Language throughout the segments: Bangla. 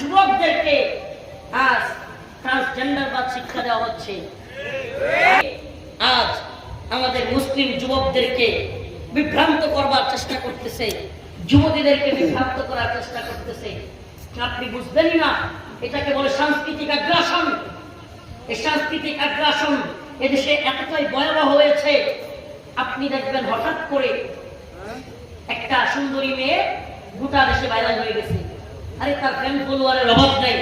যুবকদেরকে আজ ট্রান্সজেন্ডারবাদ শিক্ষা দেওয়া হচ্ছে। আজ আমাদের মুসলিম যুবকদেরকে বিভ্রান্ত করবার চেষ্টা করতেছে, যুবতীদেরকে বিভ্রান্ত করার চেষ্টা করতেছে। আপনি বুঝবেনই না, এটাকে বলে সাংস্কৃতিক আগ্রাসন। এই সাংস্কৃতিক আগ্রাসন এদেশে এতটাই ভয়াবহ হয়েছে, আপনি দেখবেন হঠাৎ করে একটা সুন্দরী মেয়ে গোটা দেশে ভাইরাল হয়ে গেছে। আরে তার ফ্যান ফলোয়ারের অভাব নাই।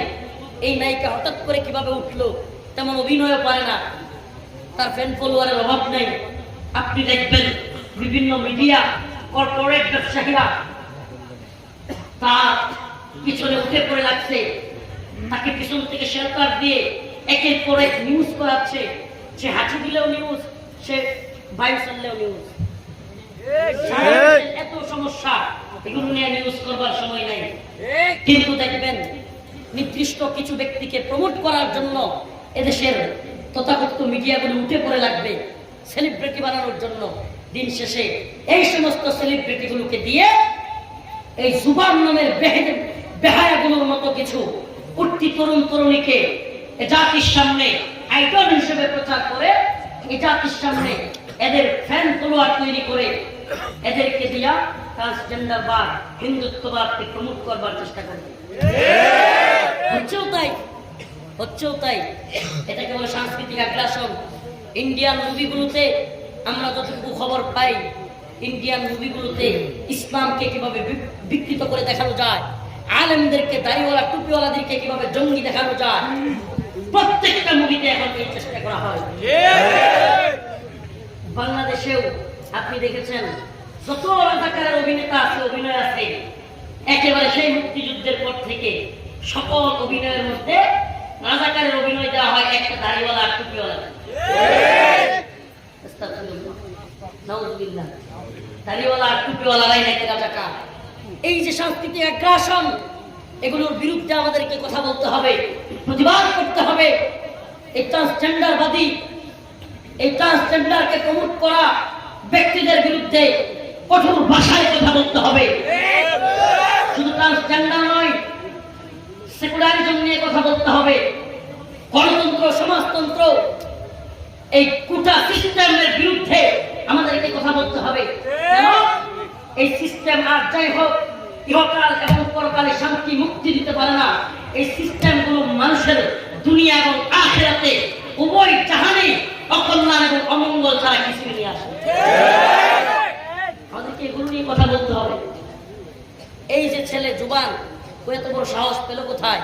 এই নায়িকা হঠাৎ করে কিভাবে উঠলো, তেমন অভিনয়ও পারে না, তার ফ্যান ফলোয়ারের অভাব নাই। আপনি দেখবেন বিভিন্ন মিডিয়া, কর্পোরেট ব্যবসায়ীরা তার পিছনে উঠে পড়ে লাগছে, তাকে পিছন থেকে শেল্টার দিয়ে একের পর এক নিউজ করাচ্ছে। সে হাঁচি দিলেও নিউজ, সে বায়ু চাললেও নিউজ। এত সমস্যা, এগুলো নিয়ে নিউজ করবার সময় নাই। কিন্তু দেখবেন নির্দিষ্ট কিছু ব্যক্তিকে প্রমোট করার জন্য এদেশের তথাকথিত মিডিয়াগুলো উঠে পড়ে লাগবে সেলিব্রিটি বানানোর জন্য। দিন শেষে এই সমস্ত সেলিব্রিটিগুলোকে দিয়ে এই জুবান নামের বেহায়াগুলোর মতো কিছু উঠতি তরুণ তরুণীকে জাতির সামনে আইডল হিসেবে প্রচার করে, এই জাতির সামনে এদের ফ্যান ফলোয়ার তৈরি করে এদেরকে দিয়া ট্রান্সজেন্ডারবাদ, হিন্দুত্ববাদকে প্রমোট করবার চেষ্টা করবে। হচ্ছেও তাই। এটাকে বলে সাংস্কৃতিক আগ্রাসন। ইন্ডিয়ান মুভিগুলোতে আমরা যতটুকু খবর পাই, ইন্ডিয়ান মুভিগুলোতে ইসলামকে কিভাবে বিকৃত করে দেখানো যায়, আলেমদেরকে, দাড়িওয়ালা টুপিওয়ালাদেরকে কিভাবে জঙ্গি দেখানো যায়, প্রত্যেকটা মুভিতে এখন এই চেষ্টা করা হয়। বাংলাদেশেও আপনি দেখেছেন যত রাজাকারের অভিনেতা আছে, অভিনয় আছে, একেবারে সেই মুক্তিযুদ্ধের পর থেকে সকল অভিনয়ের মধ্যে রাজাকারের অভিনয় দেওয়া হয় একটা দাড়িওয়ালা আর টুপিওয়ালা। দাড়িওয়ালা আর টুপিওয়ালারাই নাকি রাজাকার। এই যে সাংস্কৃতিক আগ্রাসন, এগুলোর বিরুদ্ধে আমাদেরকে কথা বলতে হবে, প্রতিবাদ করতে হবে। এই ট্রান্সজেন্ডারবাদী, এই ট্রান্সজেন্ডারকে প্রমোট করা ব্যক্তিদের বিরুদ্ধে কঠোর ভাষায় কথা বলতে হবে। শুধু ট্রান্সজেন্ডার নয়, সেকুলারিজম নিয়ে কথা বলতে হবে, গণতন্ত্র, সমাজতন্ত্র, এই কোটা সিস্টেমের বিরুদ্ধে আমাদেরকে কথা বলতে হবে। এই সিস্টেম আর যাই হোক ইহকাল এবং পরকালে শান্তি মুক্তি দিতে পারে না। এই সিস্টেমগুলো মানুষের দুনিয়া এবং আখিরাতে উভয় জাহানে অকল্যাণ এবং অমঙ্গল ছাড়া কিছু নিয়ে আসে। আমাদেরকে এগুলো নিয়ে কথা বলতে হবে। এই যে ছেলে জুবান, ও এত বড় সাহস পেল কোথায়?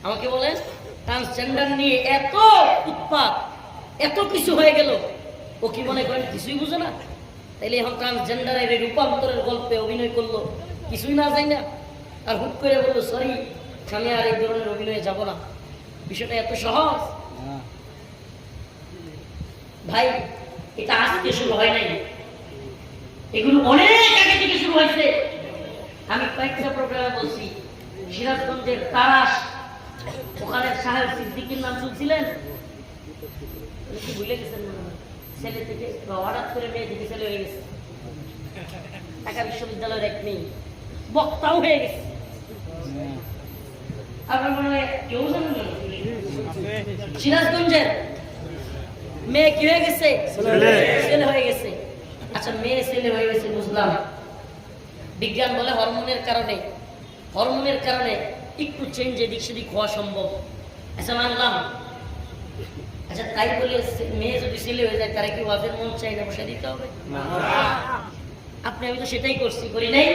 আমাকে বলেন, ট্রান্সজেন্ডার নিয়ে এত উৎপাত, এত কিছু হয়ে গেল, ও কি মনে করেন কিছুই বুঝে না? তাইলে এখন ট্রান্সজেন্ডারের রূপান্তরের গল্পে অভিনয় করলো, কিছুই না যায় না, আর হুট করে বললো সরি আমি আর এই ধরনের অভিনয়ে যাব না। বিষয়টা এত সহজ ভাই? এটা আজকে শুরু হয় নাই, এগুলো অনেক আগে থেকে শুরু হয়েছে। আমি কয়েকটা প্রোগ্রামে বলছি, সিরাজগঞ্জের তারাস, ওখানে সাহেব সিদ্দিকীর নাম শুনছিলেন? ভুলে গেছেন? ছেলে থেকে হঠাৎ করে মেয়ে থেকে ছেলে হয়ে গেছে, ঢাকা বিশ্ববিদ্যালয়ের এক মেয়ে বক্তাও হয়ে গেছে। আপনার মনে হয় কেউ জানেন না? সিরাজগঞ্জের মেয়ে কি হয়ে গেছে? ছেলে হয়ে গেছে। আচ্ছা, মেয়ে ছেলে হয়ে গেছে বুঝলাম, বিজ্ঞান বলে হরমোনের কারণে একটু চেঞ্জ এদিক সেদিক হওয়া সম্ভব। আচ্ছা মানলাম। আচ্ছা তাই বলে মেয়ে যদি ছেলে হয়ে যায়, তারা কি ওয়াজের মন চাই না বসে দিতে হবে? আপনি আমি তো সেটাই করি নাই।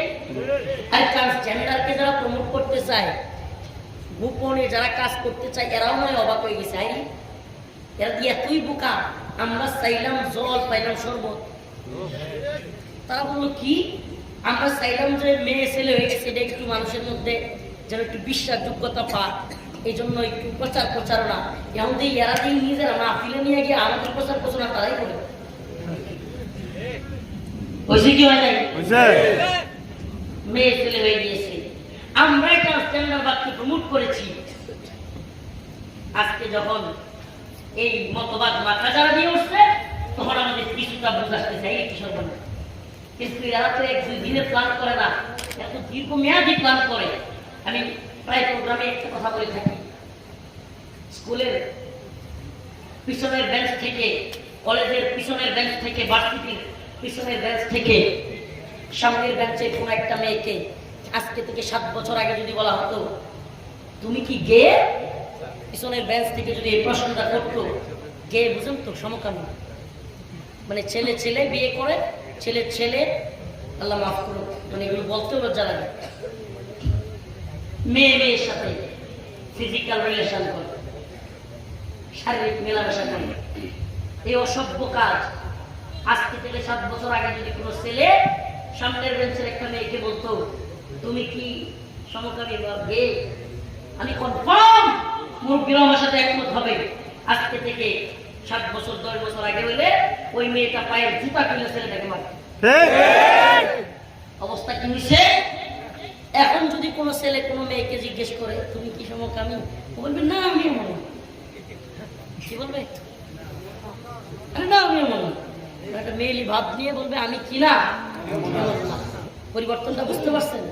আর ট্রান্সজেন্ডারকে যারা প্রমোট করতে চায়, গোপনে যারা কাজ করতে চায়, এরাও নয় অবাক হয়ে গেছে। এরা দিয়ে এতই বোকা, আমরা চাইলাম জল, পাইলাম শরবত। তারা বললো কি, আমরা চাইলাম যে মেয়ে ছেলে হয়ে গেছে, এটা একটু মানুষের মধ্যে যেন একটু বিশ্বাসযোগ্যতা পায়, এই জন্য একটু প্রচারণা। এখন এরা দিয়ে নিজেরা মাহফিলে নিয়ে গিয়ে আমাদের প্রচার প্রচারণা তারাই করে। কি হয় নাই? মেয়ে ছেলে হয়ে গিয়েছে, আমরাই ট্রান্সজেন্ডারবাদকে প্রমোট করেছি। আজকে যখন এই মতবাদ মাথা যারা দিয়ে উঠছে, তখন আমাদের কিছুটা বুঝাতে চাই কিশোর বন্ধু। কিন্তু এরা তো এক দুই দিনের প্ল্যান করে না, এত দীর্ঘমেয়াদী প্ল্যান করে। আমি প্রায় প্রোগ্রামে একটা কথা বলে থাকি, স্কুলের পিছনের বেঞ্চ থেকে, কলেজের পিছনের বেঞ্চ থেকে, ভার্সিটির পিছনের বেঞ্চ থেকে সামনের বেঞ্চে কোন একটা মেয়েকে আজকে থেকে 7 বছর আগে যদি বলা হতো তুমি কি গে, পিছনের বেঞ্চ থেকে যদি এই প্রশ্নটা করতো, গে বুঝেন তো সমকামী, মানে ছেলে ছেলে বিয়ে করে, ছেলে ছেলে, আল্লাহ মাফ করো, মানে এগুলো বলতেও লজ্জা লাগে, মেয়ে মেয়ের সাথে ফিজিক্যাল রিলেশন করে, শারীরিক মেলামেশা করে, এই অসভ্য কাজ আজকে থেকে 7 বছর আগে যদি কোনো ছেলে সামনের বেঞ্চের একটা মেয়েকে বলতো তুমি কি সমকামী বা গে, আমি কনফার্ম মুরব্বীরা আমার সাথে একমত হবে। আজকে থেকে 7 বছর 10 বছর আগে হইলে ওই মেয়েটা পায়ের জুতা খুলে ছেলেটাকে মারত। অবস্থা কি হয়েছে? এখন যদি কোনো ছেলে কোনো মেয়েকে জিজ্ঞেস করে তুমি কি সমকামী, বলবে না আমিও মনে, কি বলবে? আরে না আমিও মনে, একটা মেয়েলি ভাব নিয়ে বলবে আমি কি না। পরিবর্তনটা বুঝতে পারছেন?